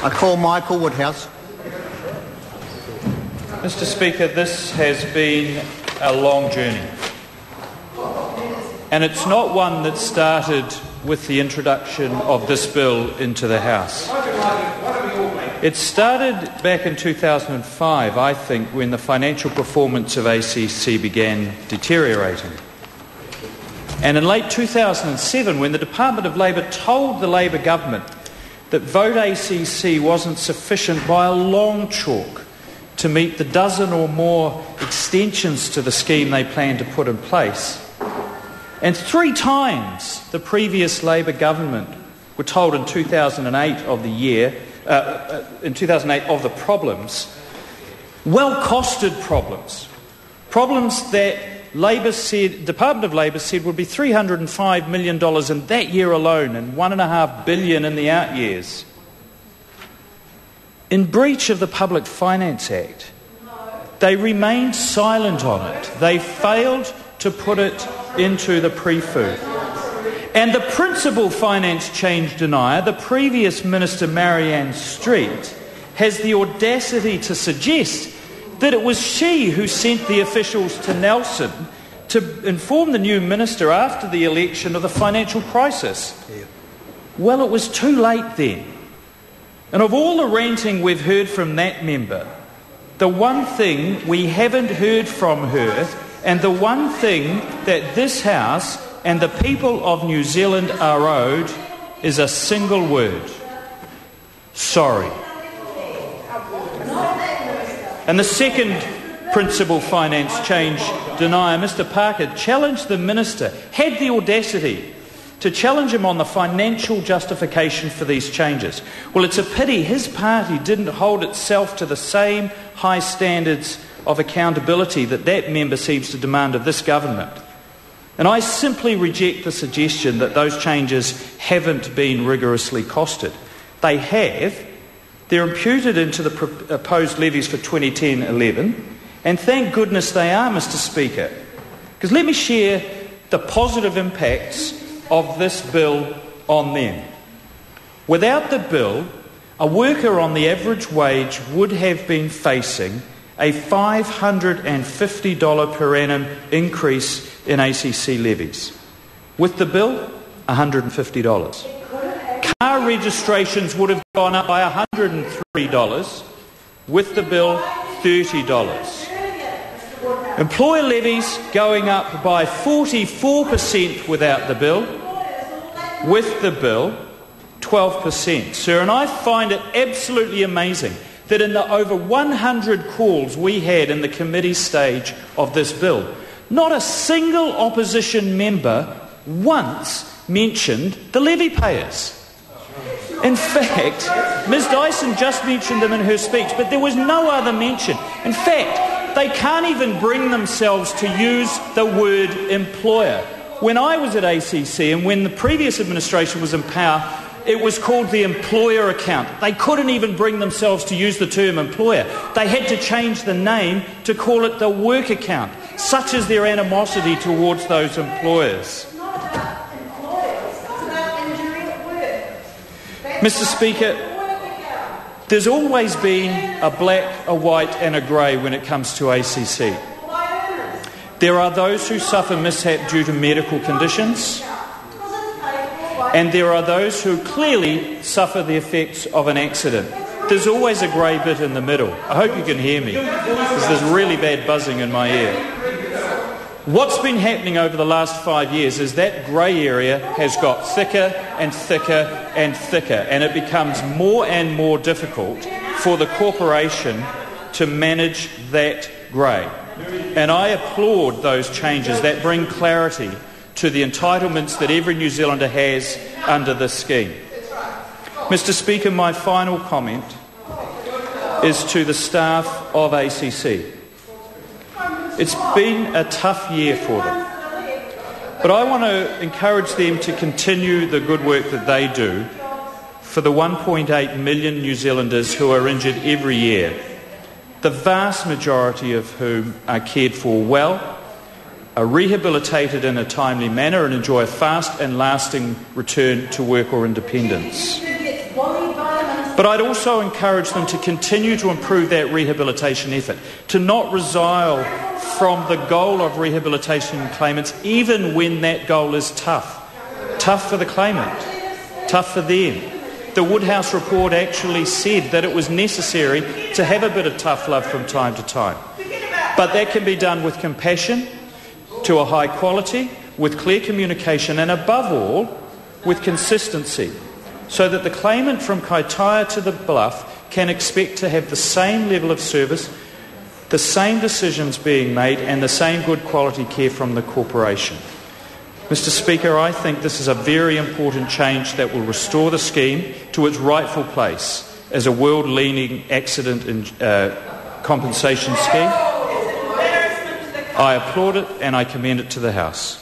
I call Michael Woodhouse. Mr. Speaker, this has been a long journey. And it's not one that started with the introduction of this bill into the House. It started back in 2005, I think, when the financial performance of ACC began deteriorating. And in late 2007, when the Department of Labour told the Labour government that Vote ACC wasn't sufficient by a long chalk to meet the dozen or more extensions to the scheme they planned to put in place. And 3 times the previous Labour government were told in 2008 of the problems, well-costed problems that Department of Labour said would be $305 million in that year alone and $1.5 billion in the out years. In breach of the Public Finance Act, they remained silent on it. They failed to put it into the pre-food. And the principal finance change denier, the previous Minister Marianne Street, has the audacity to suggest that it was she who sent the officials to Nelson to inform the new minister after the election of the financial crisis. Well, it was too late then. And of all the ranting we've heard from that member, the one thing we haven't heard from her, and the one thing that this House and the people of New Zealand are owed, is a single word: sorry. And the second principal finance change denier, Mr. Parker, challenged the minister, had the audacity to challenge him on the financial justification for these changes. Well, it's a pity his party didn't hold itself to the same high standards of accountability that member seems to demand of this government. And I simply reject the suggestion that those changes haven't been rigorously costed. They have. They're imputed into the proposed levies for 2010-11, and thank goodness they are, Mr. Speaker. Because let me share the positive impacts of this bill on them. Without the bill, a worker on the average wage would have been facing a $550 per annum increase in ACC levies. With the bill, $150. Car registrations would have gone up by $103. With the bill, $30. Employer levies going up by 44% without the bill. With the bill, 12%. Sir, and I find it absolutely amazing that in the over 100 calls we had in the committee stage of this bill, not a single opposition member once mentioned the levy payers. In fact, Ms Dyson just mentioned them in her speech, but there was no other mention. In fact, they can't even bring themselves to use the word employer. When I was at ACC and when the previous administration was in power, it was called the employer account. They couldn't even bring themselves to use the term employer. They had to change the name to call it the work account. Such is their animosity towards those employers. Mr. Speaker, there's always been a black, a white and a grey when it comes to ACC. There are those who suffer mishap due to medical conditions, and there are those who clearly suffer the effects of an accident. There's always a grey bit in the middle. I hope you can hear me, because there's really bad buzzing in my ear. What's been happening over the last 5 years is that grey area has got thicker and thicker and thicker, and it becomes more and more difficult for the corporation to manage that grey. And I applaud those changes that bring clarity to the entitlements that every New Zealander has under this scheme. Mr. Speaker, my final comment is to the staff of ACC. It's been a tough year for them, but I want to encourage them to continue the good work that they do for the 1.8 million New Zealanders who are injured every year, the vast majority of whom are cared for well, are rehabilitated in a timely manner and enjoy a fast and lasting return to work or independence. But I'd also encourage them to continue to improve that rehabilitation effort, to not resile from the goal of rehabilitation claimants, even when that goal is tough. Tough for the claimant, tough for them. The Woodhouse report actually said that it was necessary to have a bit of tough love from time to time. But that can be done with compassion, to a high quality, with clear communication, and above all, with consistency, so that the claimant from Kaitaia to the Bluff can expect to have the same level of service, the same decisions being made, and the same good quality care from the corporation. Mr. Speaker, I think this is a very important change that will restore the scheme to its rightful place as a world-leading accident and compensation scheme. I applaud it and I commend it to the House.